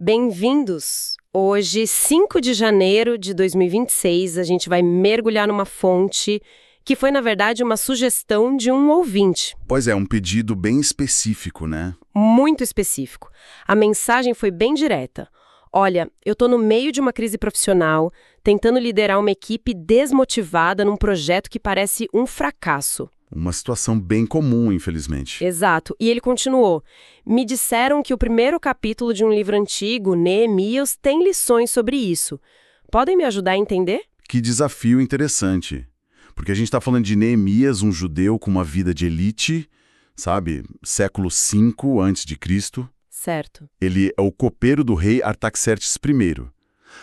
Bem-vindos! Hoje, 5 de janeiro de 2026, a gente vai mergulhar numa fonte que foi, na verdade, uma sugestão de um ouvinte. Pois é, um pedido bem específico, né? Muito específico. A mensagem foi bem direta. Olha, eu tô no meio de uma crise profissional, tentando liderar uma equipe desmotivada num projeto que parece um fracasso. Uma situação bem comum, infelizmente. Exato. E ele continuou. Me disseram que o primeiro capítulo de um livro antigo, Neemias, tem lições sobre isso. Podem me ajudar a entender? Que desafio interessante. Porque a gente está falando de Neemias, um judeu com uma vida de elite, sabe? Século V a.C. Certo. Ele é o copeiro do rei Artaxerxes I.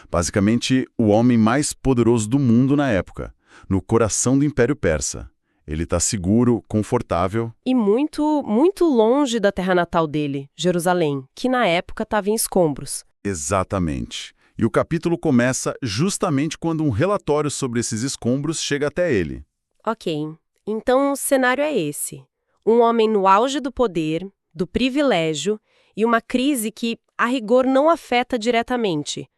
Basicamente, o homem mais poderoso do mundo na época, no coração do Império Persa. Ele está seguro, confortável. E muito, muito longe da terra natal dele, Jerusalém, que na época estava em escombros. Exatamente. E o capítulo começa justamente quando um relatório sobre esses escombros chega até ele. Ok, então o cenário é esse. Um homem no auge do poder, do privilégio, e uma crise que, a rigor, não afeta diretamente.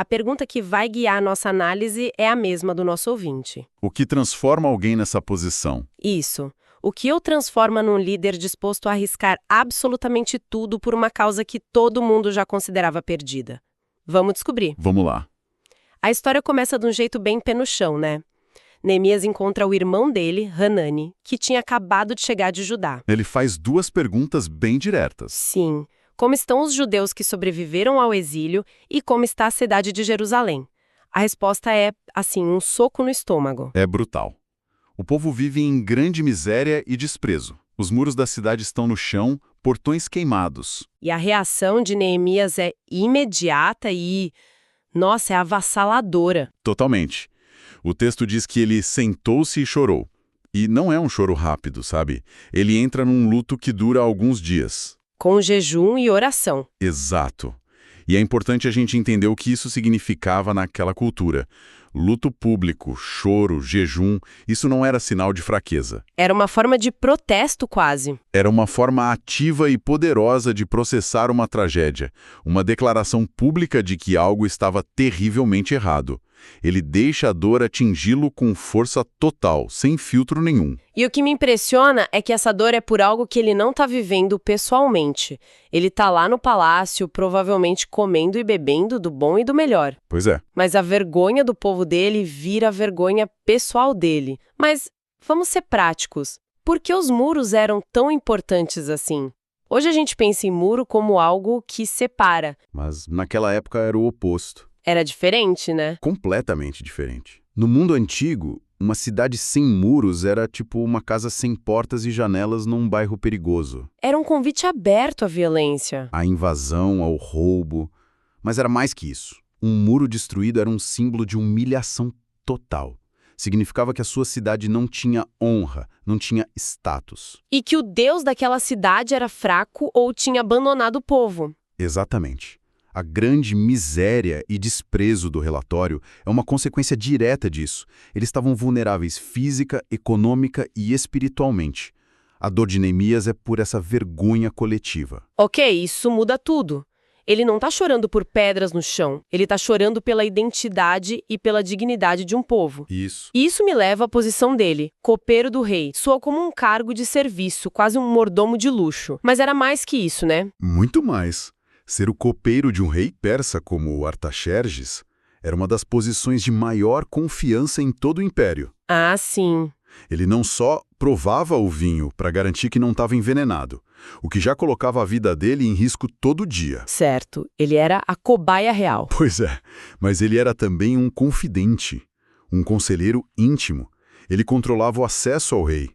A pergunta que vai guiar a nossa análise é a mesma do nosso ouvinte. O que transforma alguém nessa posição? Isso. O que o transforma num líder disposto a arriscar absolutamente tudo por uma causa que todo mundo já considerava perdida? Vamos descobrir. Vamos lá. A história começa de um jeito bem pé no chão, né? Neemias encontra o irmão dele, Hanani, que tinha acabado de chegar de Judá. Ele faz duas perguntas bem diretas. Sim. Como estão os judeus que sobreviveram ao exílio e como está a cidade de Jerusalém? A resposta é, assim, um soco no estômago. É brutal. O povo vive em grande miséria e desprezo. Os muros da cidade estão no chão, portões queimados. E a reação de Neemias é imediata e, nossa, é avassaladora. Totalmente. O texto diz que ele sentou-se e chorou. E não é um choro rápido, sabe? Ele entra num luto que dura alguns dias. Com jejum e oração. Exato. E é importante a gente entender o que isso significava naquela cultura. Luto público, choro, jejum, isso não era sinal de fraqueza. Era uma forma de protesto quase. Era uma forma ativa e poderosa de processar uma tragédia, uma declaração pública de que algo estava terrivelmente errado. Ele deixa a dor atingi-lo com força total, sem filtro nenhum. E o que me impressiona é que essa dor é por algo que ele não está vivendo pessoalmente. Ele está lá no palácio, provavelmente comendo e bebendo do bom e do melhor. Pois é. Mas a vergonha do povo dele vira a vergonha pessoal dele. Mas vamos ser práticos. Por que os muros eram tão importantes assim? Hoje a gente pensa em muro como algo que separa. Mas naquela época era o oposto. Era diferente, né? Completamente diferente. No mundo antigo, uma cidade sem muros era tipo uma casa sem portas e janelas num bairro perigoso. Era um convite aberto à violência. À invasão, ao roubo. Mas era mais que isso. Um muro destruído era um símbolo de humilhação total. Significava que a sua cidade não tinha honra, não tinha status. E que o Deus daquela cidade era fraco ou tinha abandonado o povo. Exatamente. A grande miséria e desprezo do relatório é uma consequência direta disso. Eles estavam vulneráveis física, econômica e espiritualmente. A dor de Neemias é por essa vergonha coletiva. Ok, isso muda tudo. Ele não está chorando por pedras no chão. Ele está chorando pela identidade e pela dignidade de um povo. Isso. E isso me leva à posição dele, copeiro do rei. Soa como um cargo de serviço, quase um mordomo de luxo. Mas era mais que isso, né? Muito mais. Ser o copeiro de um rei persa como o Artaxerxes era uma das posições de maior confiança em todo o império. Ah, sim. Ele não só provava o vinho para garantir que não estava envenenado, o que já colocava a vida dele em risco todo dia. Certo, ele era a cobaia real. Pois é, mas ele era também um confidente, um conselheiro íntimo. Ele controlava o acesso ao rei.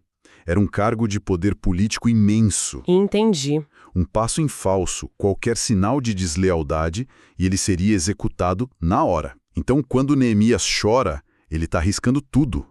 Era um cargo de poder político imenso. Entendi. Um passo em falso, qualquer sinal de deslealdade, e ele seria executado na hora. Então, quando Neemias chora, ele está arriscando tudo.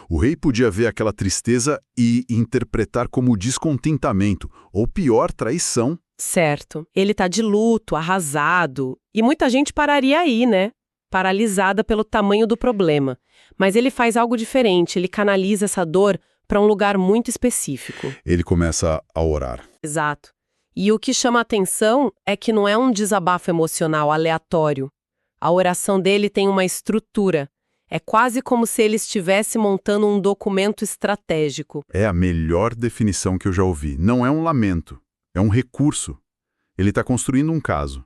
O rei podia ver aquela tristeza e interpretar como descontentamento, ou pior, traição. Certo. Ele está de luto, arrasado. E muita gente pararia aí, né? Paralisada pelo tamanho do problema. Mas ele faz algo diferente, ele canaliza essa dor para um lugar muito específico. Ele começa a orar. Exato. E o que chama a atenção é que não é um desabafo emocional aleatório. A oração dele tem uma estrutura. É quase como se ele estivesse montando um documento estratégico. É a melhor definição que eu já ouvi. Não é um lamento, é um recurso. Ele está construindo um caso.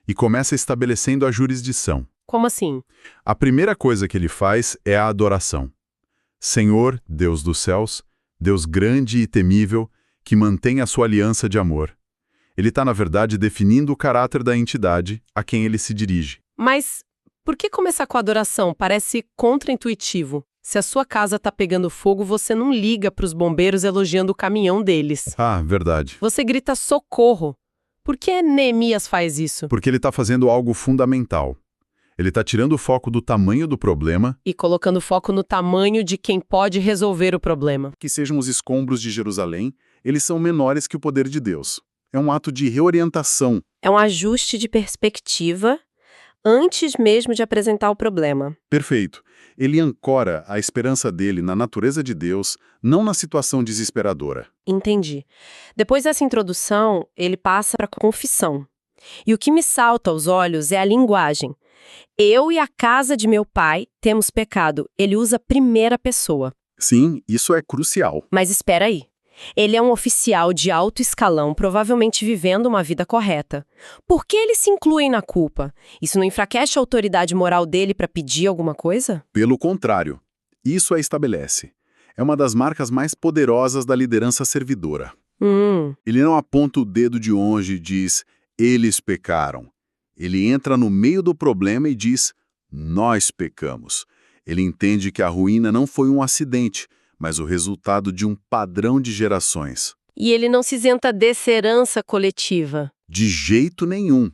E começa estabelecendo a jurisdição. Como assim? A primeira coisa que ele faz é a adoração. Senhor, Deus dos céus, Deus grande e temível, que mantém a sua aliança de amor. Ele está, na verdade, definindo o caráter da entidade a quem ele se dirige. Mas por que começar com a adoração? Parece contraintuitivo. Se a sua casa está pegando fogo, você não liga para os bombeiros elogiando o caminhão deles. Ah, verdade. Você grita socorro. Por que Neemias faz isso? Porque ele está fazendo algo fundamental. Ele está tirando o foco do tamanho do problema, E colocando foco no tamanho de quem pode resolver o problema. que sejam os escombros de Jerusalém, eles são menores que o poder de Deus. É um ato de reorientação. É um ajuste de perspectiva antes mesmo de apresentar o problema. Perfeito. Ele ancora a esperança dele na natureza de Deus, não na situação desesperadora. Entendi. Depois dessa introdução, ele passa para a confissão. E o que me salta aos olhos é a linguagem. Eu e a casa de meu pai temos pecado. Ele usa primeira pessoa. Sim, isso é crucial. Mas espera aí. Ele é um oficial de alto escalão, provavelmente vivendo uma vida correta. Por que eles se incluem na culpa? Isso não enfraquece a autoridade moral dele para pedir alguma coisa? Pelo contrário, isso a estabelece. É uma das marcas mais poderosas da liderança servidora. Ele não aponta o dedo de longe e diz, eles pecaram. Ele entra no meio do problema e diz, nós pecamos. Ele entende que a ruína não foi um acidente, mas o resultado de um padrão de gerações. E ele não se isenta dessa herança coletiva. De jeito nenhum.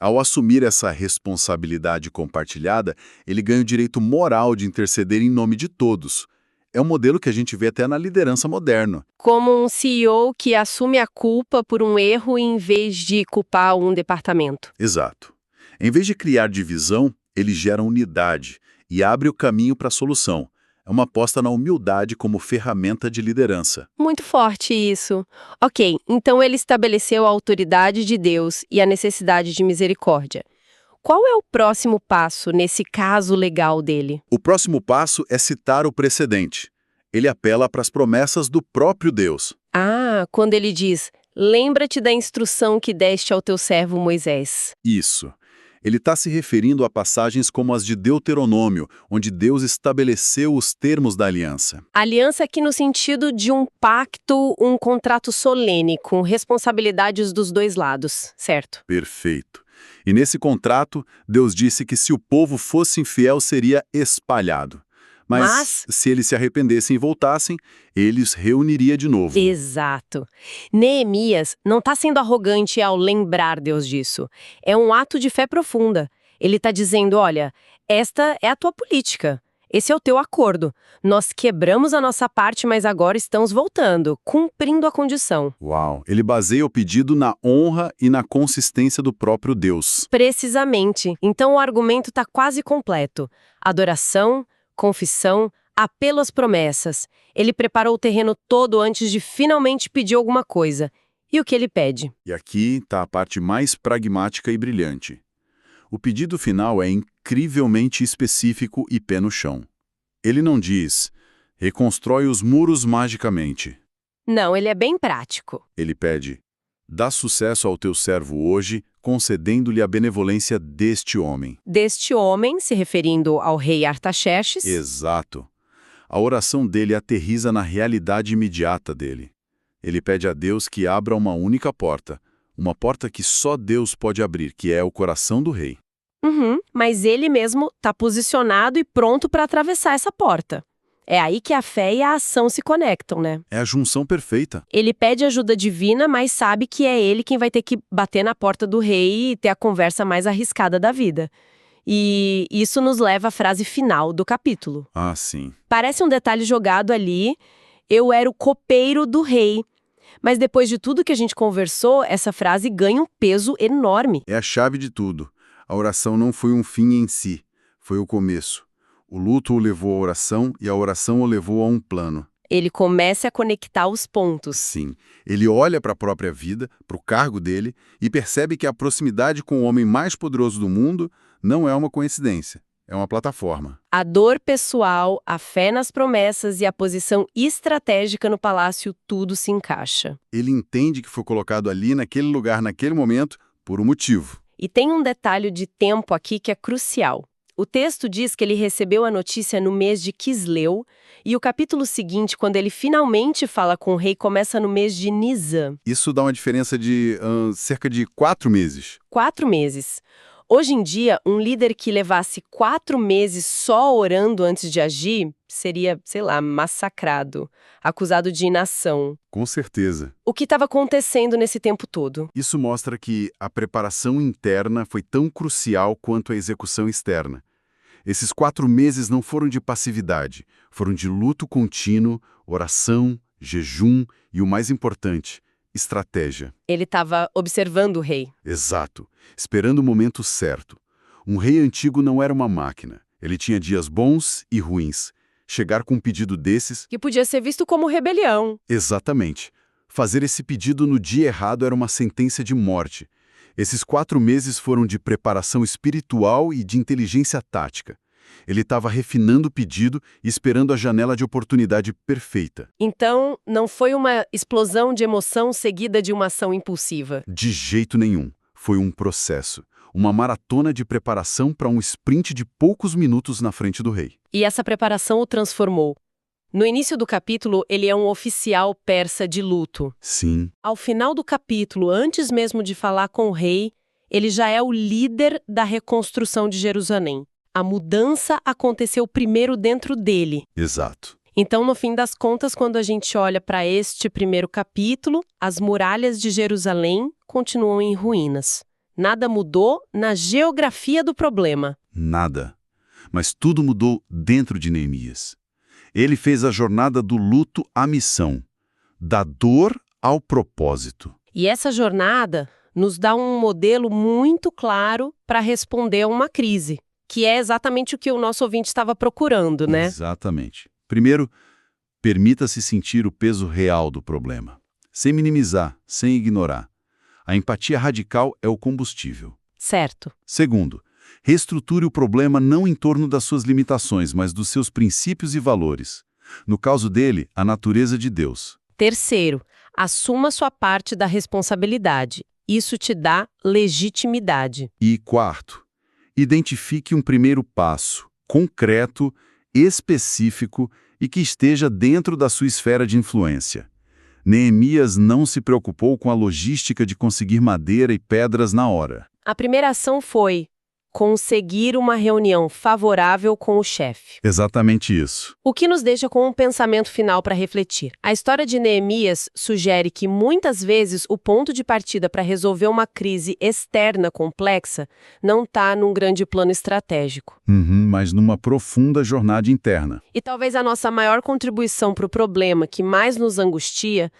Ao assumir essa responsabilidade compartilhada, ele ganha o direito moral de interceder em nome de todos. É um modelo que a gente vê até na liderança moderna. Como um CEO que assume a culpa por um erro em vez de culpar um departamento. Exato. Em vez de criar divisão, ele gera unidade e abre o caminho para a solução. É uma aposta na humildade como ferramenta de liderança. Muito forte isso. Ok, então ele estabeleceu a autoridade de Deus e a necessidade de misericórdia. Qual é o próximo passo nesse caso legal dele? O próximo passo é citar o precedente. Ele apela para as promessas do próprio Deus. Ah, quando ele diz, lembra-te da instrução que deste ao teu servo Moisés. Isso. Ele está se referindo a passagens como as de Deuteronômio, onde Deus estabeleceu os termos da aliança. Aliança aqui no sentido de um pacto, um contrato solene, com responsabilidades dos dois lados, certo? Perfeito. E nesse contrato, Deus disse que se o povo fosse infiel, seria espalhado. Mas se eles se arrependessem e voltassem, ele os reuniria de novo. Exato. Neemias não está sendo arrogante ao lembrar Deus disso. É um ato de fé profunda. Ele está dizendo, olha, esta é a tua política. Esse é o teu acordo. Nós quebramos a nossa parte, mas agora estamos voltando, cumprindo a condição. Uau! Ele baseia o pedido na honra e na consistência do próprio Deus. Precisamente. Então o argumento está quase completo. Adoração, confissão, apelo às promessas. Ele preparou o terreno todo antes de finalmente pedir alguma coisa. E o que ele pede? E aqui está a parte mais pragmática e brilhante. O pedido final é incrivelmente específico e pé no chão. Ele não diz, reconstrói os muros magicamente. Não, ele é bem prático. Ele pede, dá sucesso ao teu servo hoje, concedendo-lhe a benevolência deste homem. Deste homem, se referindo ao rei Artaxerxes. Exato. A oração dele aterriza na realidade imediata dele. Ele pede a Deus que abra uma única porta, uma porta que só Deus pode abrir, que é o coração do rei. Mas ele mesmo está posicionado e pronto para atravessar essa porta. É aí que a fé e a ação se conectam, né? É a junção perfeita. Ele pede ajuda divina, mas sabe que é ele quem vai ter que bater na porta do rei e ter a conversa mais arriscada da vida. E isso nos leva à frase final do capítulo. Ah, sim. Parece um detalhe jogado ali, eu era o copeiro do rei. Mas depois de tudo que a gente conversou, essa frase ganha um peso enorme. É a chave de tudo. A oração não foi um fim em si, foi o começo. O luto o levou à oração e a oração o levou a um plano. ele comece a conectar os pontos. Sim, ele olha para a própria vida, para o cargo dele, e percebe que a proximidade com o homem mais poderoso do mundo não é uma coincidência, é uma plataforma. A dor pessoal, a fé nas promessas e a posição estratégica no palácio, tudo se encaixa. Ele entende que foi colocado ali, naquele lugar, naquele momento, por um motivo. E tem um detalhe de tempo aqui que é crucial. O texto diz que ele recebeu a notícia no mês de Quisleu, e o capítulo seguinte, quando ele finalmente fala com o rei, começa no mês de Nisan. Isso dá uma diferença de cerca de 4 meses. 4 meses. Hoje em dia, um líder que levasse 4 meses só orando antes de agir seria, sei lá, massacrado, acusado de inação. Com certeza. O que estava acontecendo nesse tempo todo? Isso mostra que a preparação interna foi tão crucial quanto a execução externa. Esses 4 meses não foram de passividade, foram de luto contínuo, oração, jejum e, o mais importante, estratégia. Ele estava observando o rei. Exato, esperando o momento certo. Um rei antigo não era uma máquina. Ele tinha dias bons e ruins. Chegar com um pedido desses... Que podia ser visto como rebelião. Exatamente. Fazer esse pedido no dia errado era uma sentença de morte. Esses 4 meses foram de preparação espiritual e de inteligência tática. Ele estava refinando o pedido e esperando a janela de oportunidade perfeita. Então, não foi uma explosão de emoção seguida de uma ação impulsiva. De jeito nenhum. Foi um processo. Uma maratona de preparação para um sprint de poucos minutos na frente do rei. E essa preparação o transformou. No início do capítulo, ele é um oficial persa de luto. Sim. Ao final do capítulo, antes mesmo de falar com o rei, ele já é o líder da reconstrução de Jerusalém. A mudança aconteceu primeiro dentro dele. Exato. Então, no fim das contas, quando a gente olha para este primeiro capítulo, as muralhas de Jerusalém continuam em ruínas. Nada mudou na geografia do problema. Nada. Mas tudo mudou dentro de Neemias. Ele fez a jornada do luto à missão, da dor ao propósito. E essa jornada nos dá um modelo muito claro para responder a uma crise, que é exatamente o que o nosso ouvinte estava procurando, né? Exatamente. Primeiro, permita-se sentir o peso real do problema, sem minimizar, sem ignorar. A empatia radical é o combustível. Certo. Segundo, reestruture o problema não em torno das suas limitações, mas dos seus princípios e valores. No caso dele, a natureza de Deus. Terceiro, assuma sua parte da responsabilidade. Isso te dá legitimidade. E quarto, identifique um primeiro passo, concreto, específico e que esteja dentro da sua esfera de influência. Neemias não se preocupou com a logística de conseguir madeira e pedras na hora. A primeira ação foi conseguir uma reunião favorável com o chefe. Exatamente isso. O que nos deixa com um pensamento final para refletir. A história de Neemias sugere que muitas vezes o ponto de partida para resolver uma crise externa complexa não está num grande plano estratégico. Mas numa profunda jornada interna. E talvez a nossa maior contribuição para o problema que mais nos angustia